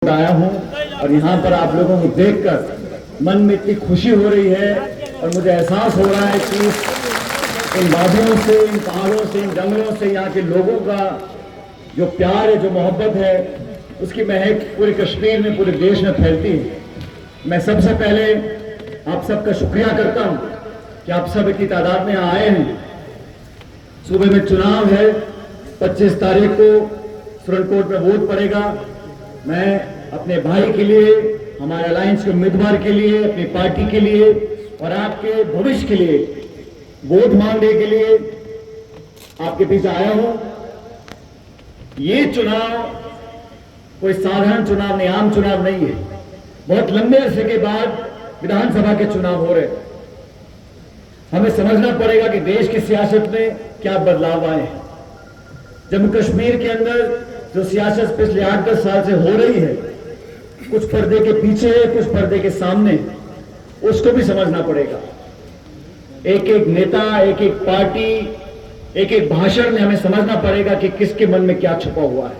आया हूं और यहाँ पर आप लोगों को देखकर मन में इतनी खुशी हो रही है और मुझे एहसास हो रहा है कि इन वादियों से, इन पहाड़ों से, इन जंगलों से यहाँ के लोगों का जो प्यार है, जो मोहब्बत है, उसकी महक पूरे कश्मीर में, पूरे देश में फैलती है। मैं सबसे पहले आप सबका शुक्रिया करता हूँ कि आप सब इतनी तादाद में आए हैं। सूबे में चुनाव है, 25 तारीख को सुप्रीम कोर्ट में वोट पड़ेगा। मैं अपने भाई के लिए, हमारे अलायंस के उम्मीदवार के लिए, अपनी पार्टी के लिए और आपके भविष्य के लिए वोट मांगने के लिए आपके पीछे आया हूं। ये चुनाव कोई साधारण चुनाव नहीं, आम चुनाव नहीं है। बहुत लंबे अरसे के बाद विधानसभा के चुनाव हो रहे हैं। हमें समझना पड़ेगा कि देश की सियासत में क्या बदलाव आए हैं। जम्मू कश्मीर के अंदर जो सियासत पिछले 8-10 साल से हो रही है, कुछ पर्दे के पीछे है, कुछ पर्दे के सामने, उसको भी समझना पड़ेगा। एक एक नेता, एक एक पार्टी, एक एक भाषण में हमें समझना पड़ेगा कि किसके मन में क्या छुपा हुआ है।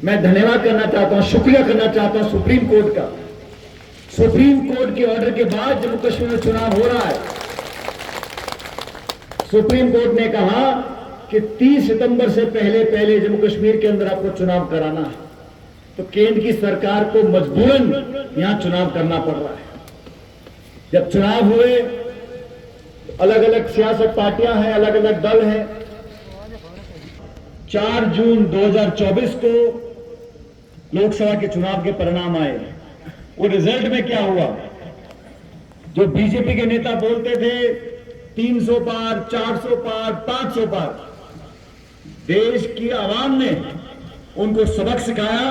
मैं धन्यवाद करना चाहता हूं, शुक्रिया करना चाहता हूं सुप्रीम कोर्ट का। सुप्रीम कोर्ट के ऑर्डर के बाद जम्मू कश्मीर में चुनाव हो रहा है। सुप्रीम कोर्ट ने कहा कि 30 सितंबर से पहले जम्मू कश्मीर के अंदर आपको चुनाव कराना है, तो केंद्र की सरकार को मजबूरन यहां चुनाव करना पड़ रहा है। जब चुनाव हुए, अलग अलग सियासत पार्टियां हैं, अलग अलग दल हैं। 4 जून 2024 को लोकसभा के चुनाव के परिणाम आए। वो रिजल्ट में क्या हुआ? जो बीजेपी के नेता बोलते थे 300 पार, 400 पार, 500 पार, देश की आवाम ने उनको सबक सिखाया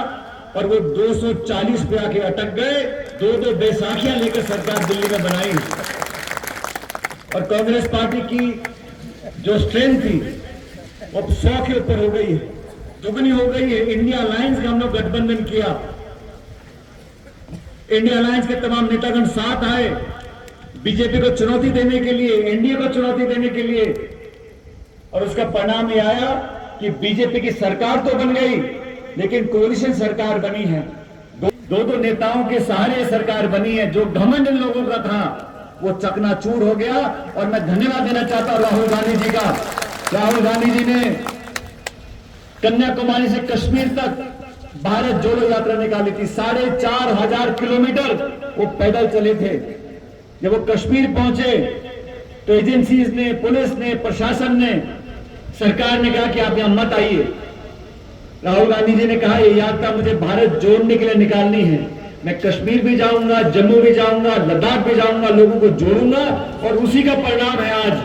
और वो 240 पे आके अटक गए। दो बैसाखियां लेकर सरकार दिल्ली में बनाई और कांग्रेस पार्टी की जो स्ट्रेंथ थी वो 100 के ऊपर हो गई है, दुगनी हो गई है। इंडिया अलायंस का हम लोग गठबंधन किया। इंडिया अलायंस के तमाम नेतागण साथ आए बीजेपी को चुनौती देने के लिए, एनडीए को चुनौती देने के लिए, और उसका परिणाम ये आया कि बीजेपी की सरकार तो बन गई, लेकिन कोalition सरकार बनी है। दो नेताओं के सहारे सरकार बनी है। जो घमंड इन लोगों का था वो चकनाचूर हो गया। और मैं धन्यवाद देना चाहता हूं राहुल गांधी जी का। राहुल गांधी जी ने कन्याकुमारी से कश्मीर तक भारत जोड़ो यात्रा निकाली थी। 4,500 किलोमीटर वो पैदल चले थे। जब वो कश्मीर पहुंचे तो एजेंसीज ने, पुलिस ने, प्रशासन ने, सरकार ने कहा कि आप यहां मत आइए। राहुल गांधी जी ने कहा ये यात्रा मुझे भारत जोड़ने के लिए निकालनी है। मैं कश्मीर भी जाऊंगा, जम्मू भी जाऊंगा, लद्दाख भी जाऊंगा, लोगों को जोड़ूंगा। और उसी का परिणाम है आज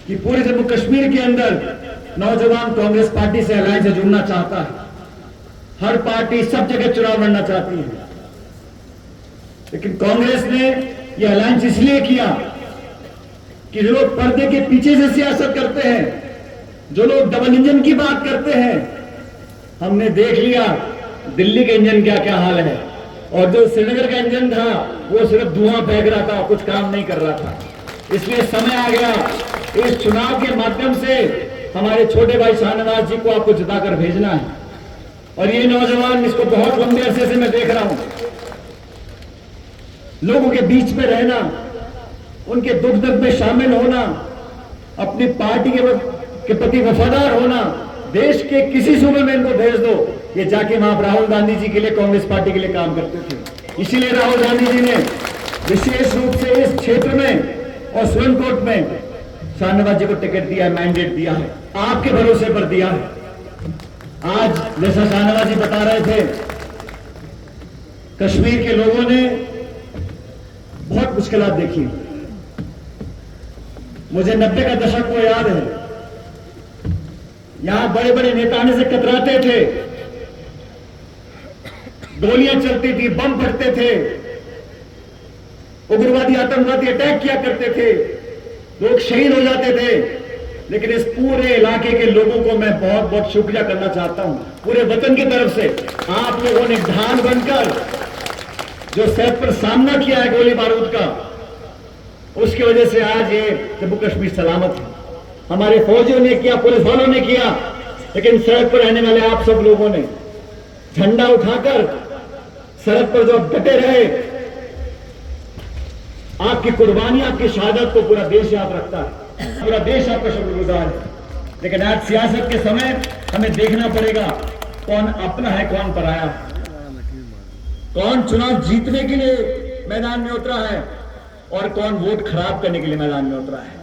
कि पूरे जम्मू कश्मीर के अंदर नौजवान कांग्रेस पार्टी से अलायंस से जुड़ना चाहता है। हर पार्टी सब जगह चुनाव लड़ना चाहती है, लेकिन कांग्रेस ने यह अलायंस इसलिए किया कि जो लोग पर्दे के पीछे से सियासत करते हैं, जो लोग डबल इंजन की बात करते हैं, हमने देख लिया दिल्ली के इंजन क्या क्या हाल है। और जो श्रीनगर का इंजन था वो सिर्फ धुआं फेंक रहा था, कुछ काम नहीं कर रहा था। इसलिए समय आ गया, इस चुनाव के माध्यम से हमारे छोटे भाई शाहनवाज जी को आपको जिताकर भेजना है। और ये नौजवान, इसको बहुत लंबे अरसे से मैं देख रहा हूं, लोगों के बीच में रहना, उनके दुख दर्द में शामिल होना, अपनी पार्टी के प्रति वफादार होना। देश के किसी सूबे में इनको भेज दो, ये जाके वहां राहुल गांधी जी के लिए, कांग्रेस पार्टी के लिए काम करते थे। इसीलिए राहुल गांधी जी ने विशेष रूप से इस क्षेत्र में और सुप्रीम कोर्ट में शाहनवाज जी को टिकट दिया है, मैंडेट दिया है, आपके भरोसे पर दिया है। आज जैसा शाहनवाज जी बता रहे थे, कश्मीर के लोगों ने बहुत मुश्किलात देखी। मुझे 90 का दशक को याद है। यहां बड़े बड़े नेता आने से कतराते थे, गोलियां चलती थी, बम फटते थे, उग्रवादी आतंकवादी अटैक किया करते थे, लोग शहीद हो जाते थे। लेकिन इस पूरे इलाके के लोगों को मैं बहुत बहुत शुक्रिया करना चाहता हूं, पूरे वतन की तरफ से। आप लोगों ने ढाल बनकर जो सर पर सामना किया है गोली बारूद का, उसकी वजह से आज ये जम्मू कश्मीर सलामत है। हमारे फौजियों ने किया, पुलिस वालों ने किया, लेकिन सड़क पर रहने वाले आप सब लोगों ने झंडा उठाकर सड़क पर जो डटे रहे, आपकी कुर्बानी, आपकी शहादत को पूरा देश याद रखता है, पूरा देश आपका शुक्रगुजार है। लेकिन आज सियासत के समय हमें देखना पड़ेगा कौन अपना है, कौन पराया है, कौन चुनाव जीतने के लिए मैदान में उतरा है और कौन वोट खराब करने के लिए मैदान में उतरा है।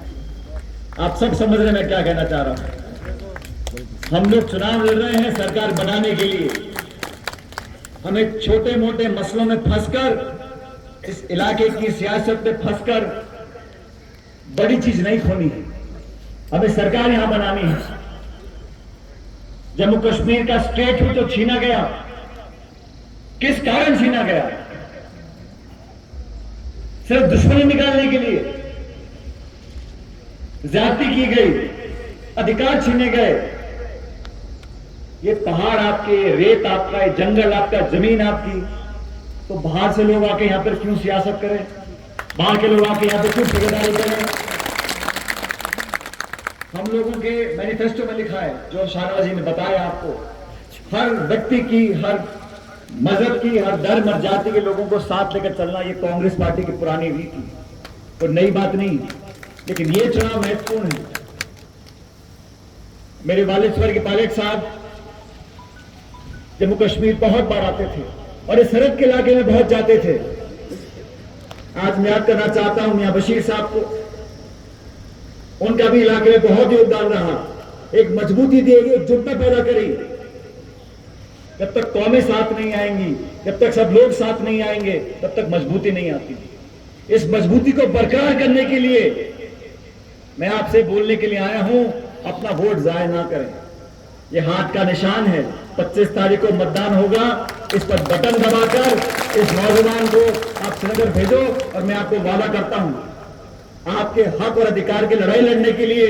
आप सब समझ रहे हैं मैं क्या कहना चाह रहा हूं। हम लोग चुनाव लड़ रहे हैं सरकार बनाने के लिए। हमें छोटे मोटे मसलों में फंसकर, इस इलाके की सियासत में फंसकर बड़ी चीज नहीं खोनी है। हमें सरकार यहां बनानी है। जम्मू कश्मीर का स्टेटहुड जो छीना गया, किस कारण छीना गया? सिर्फ दुश्मनी निकालने के लिए ज्यादती की गई, अधिकार छीने गए। ये पहाड़ आपके, रेत आपका, ये जंगल आपका, जमीन आपकी, तो बाहर से लोग आके यहां पर क्यों सियासत करें? बाहर के लोग आके यहां पर क्यों ठेकेदारी करें? हम लोगों के मैनिफेस्टो में लिखा है, जो शाहनवाज जी ने बताया आपको, हर व्यक्ति की, हर मजहब की, हर धर्म और जाति के लोगों को साथ लेकर चलना। ये कांग्रेस पार्टी की पुरानी रीति, तो नई बात नहीं। लेकिन ये चुनाव महत्वपूर्ण है। मेरे वालिद स्वर्गीय पायलट साहब जम्मू कश्मीर बहुत बार आते थे और इस सरहद के इलाके में बहुत जाते थे। आज मैं याद करना चाहता हूं मियां बशीर साहब को। उनका भी इलाके में बहुत योगदान रहा। एक मजबूती दी, एकजुटता पैदा करी। जब तक कौमें साथ नहीं आएंगी, जब तक सब लोग साथ नहीं आएंगे, तब तक मजबूती नहीं आती। इस मजबूती को बरकरार करने के लिए मैं आपसे बोलने के लिए आया हूं, अपना वोट जाया ना करें। ये हाथ का निशान है। 25 तारीख को मतदान होगा। इस पर बटन दबाकर इस नौजवान को आप श्रीनगर भेजो और मैं आपको वादा करता हूं, आपके हक और अधिकार की लड़ाई लड़ने के लिए,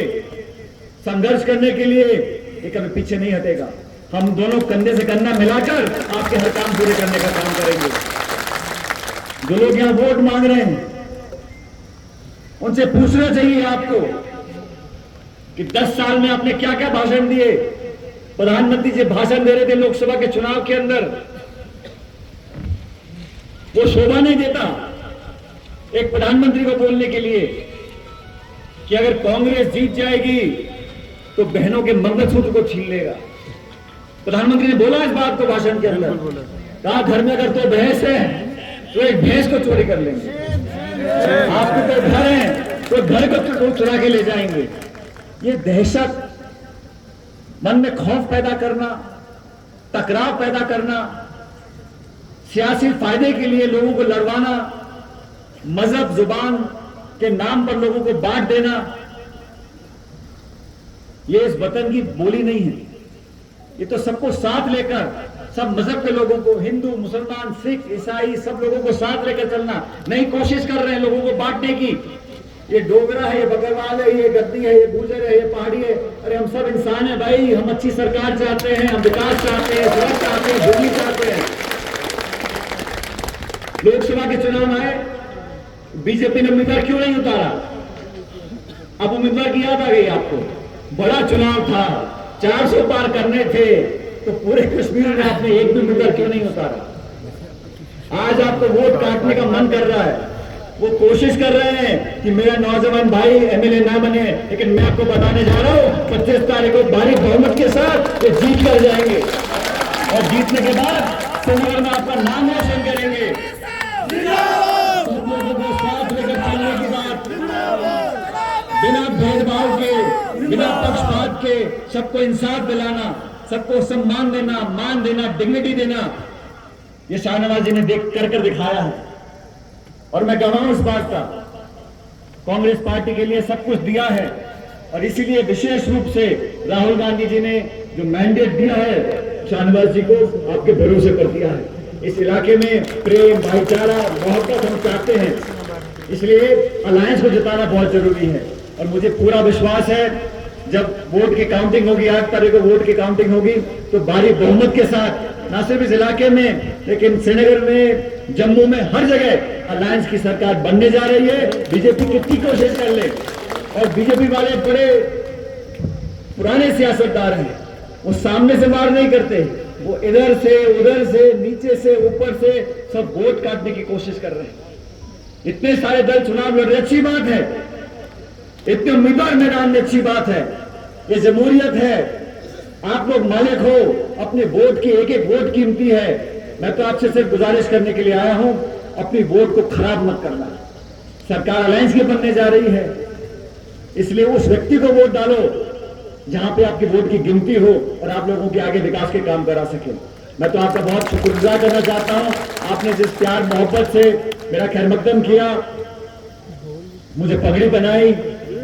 संघर्ष करने के लिए ये कभी पीछे नहीं हटेगा। हम दोनों कंधे से कंधा मिलाकर आपके हर काम पूरे करने का काम करेंगे। जो लोग यहां वोट मांग रहे हैं, उनसे पूछना चाहिए आपको कि 10 साल में आपने क्या क्या भाषण दिए। प्रधानमंत्री जी भाषण दे रहे थे लोकसभा के चुनाव के अंदर, वो शोभा नहीं देता एक प्रधानमंत्री को बोलने के लिए कि अगर कांग्रेस जीत जाएगी तो बहनों के मंगलसूत्र को छीन लेगा। प्रधानमंत्री ने बोला इस बात को भाषण के अंदर, कहा घर में अगर तो भैंस है तो एक भैंस को चोरी कर लेंगे, आपके तो घर है तो घर को चुरा के ले जाएंगे। ये दहशत, मन में खौफ पैदा करना, टकराव पैदा करना, सियासी फायदे के लिए लोगों को लड़वाना, मजहब जुबान के नाम पर लोगों को बांट देना, ये इस वतन की बोली नहीं है। ये तो सबको साथ लेकर, सब मजहब के लोगों को, हिंदू, मुसलमान, सिख, ईसाई, सब लोगों को साथ लेकर चलना। नहीं कोशिश कर रहे हैं लोगों को बांटने की। ये डोगरा है, ये बकरवाल है, ये गद्दी है, ये गुर्जर है, ये पहाड़ी है। अरे हम सब इंसान है भाई। हम अच्छी सरकार चाहते हैं, हम विकास चाहते हैं, सड़क चाहते हैं, बिजली चाहते हैं। लोकसभा के चुनाव आए, बीजेपी ने उम्मीदवार क्यों नहीं उतारा? अब उम्मीदवार की याद आ गई आपको? बड़ा चुनाव था, 400 पार करने थे, तो पूरे कश्मीर में आपने एक भी उम्मीदवार क्यों नहीं उतारा? आज आपको वोट काटने का मन कर रहा है। वो कोशिश कर रहे हैं कि मेरा नौजवान भाई एमएलए ना बने, लेकिन मैं आपको बताने जा रहा हूं 25 तारीख को भारी बहुमत के साथ ये जीत कर जाएंगे और जीतने के बाद श्रीनगर में आपका नाम रोशन करेंगे। सब लोगों को साथ लेकर चलने की बात, बिना भेदभाव के, बिना पक्षपात के, सबको इंसाफ दिलाना, सबको सम्मान देना, मान देना, डिग्निटी देना, ये शाहनवाज जी ने कर दिखाया है। और मैं गवाह हूं इस बात का। कांग्रेस पार्टी के लिए सब कुछ दिया है और इसीलिए विशेष रूप से राहुल गांधी जी ने जो मैंडेट दिया है शाहनवाज जी को, आपके भरोसे पर दिया है। इस इलाके में प्रेम, भाईचारा, मोहब्बत हम चाहते हैं, इसलिए अलायंस को जिताना बहुत जरूरी है। और मुझे पूरा विश्वास है जब वोट की काउंटिंग होगी, 8 तारीख को वोट की काउंटिंग होगी, तो भारी बहुमत के साथ न सिर्फ इस इलाके में, लेकिन श्रीनगर में, जम्मू में, हर जगह अलायंस की सरकार बनने जा रही है। बीजेपी कितनी कोशिश कर ले, और बीजेपी वाले बड़े पुराने सियासतदार हैं, वो सामने से वार नहीं करते, वो इधर से उधर से नीचे से ऊपर से सब वोट काटने की कोशिश कर रहे हैं। इतने सारे दल चुनाव लड़ रहे, अच्छी बात है, इतने उम्मीदवार मैदान में, अच्छी बात है, ये जमहूरियत है, आप लोग मालिक हो, अपने वोट की एक एक वोट कीमती है। मैं तो आपसे सिर्फ गुजारिश करने के लिए आया हूं, अपनी वोट को खराब मत करना। सरकार अलायंस की बनने जा रही है, इसलिए उस व्यक्ति को वोट डालो जहां पे आपकी वोट की गिनती हो और आप लोगों के आगे विकास के काम करा सके। मैं तो आपका बहुत शुक्रगुजार करना चाहता हूं, आपने जिस प्यार मोहब्बत से मेरा खैर मकदम किया, मुझे पगड़ी बनाई,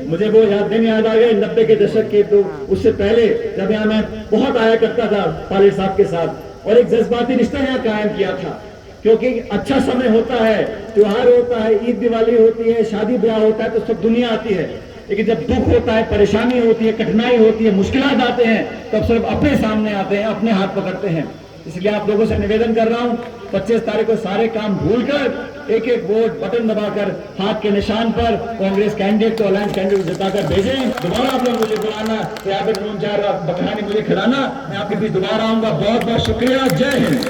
मुझे वो दिन याद आ गए 90 के दशक के। तो उससे पहले जब यहाँ मैं बहुत आया करता था पायलट साहब के साथ, और एक जज्बाती रिश्ता यहाँ कायम किया था, क्योंकि अच्छा समय होता है, त्योहार होता है, ईद दिवाली होती है, शादी ब्याह होता है, तो सब दुनिया आती है। लेकिन जब दुख होता है, परेशानी होती है, कठिनाई होती है, मुश्किलात आते हैं, तब सिर्फ अपने सामने आते हैं, अपने हाथ पकड़ते हैं। इसलिए आप लोगों से निवेदन कर रहा हूं, 25 तारीख को सारे काम भूलकर एक एक वोट बटन दबाकर हाथ के निशान पर कांग्रेस कैंडिडेट को, अलायंस कैंडिडेट जिताकर भेजें। दोबारा आप लोग मुझे बुलाना, यहाँ पे 4 बकरानी मुझे खिलाना, मैं आपके बीच दोबारा आऊंगा। बहुत बहुत शुक्रिया, जय हिंद।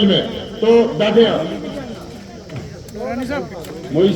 में तो बैठे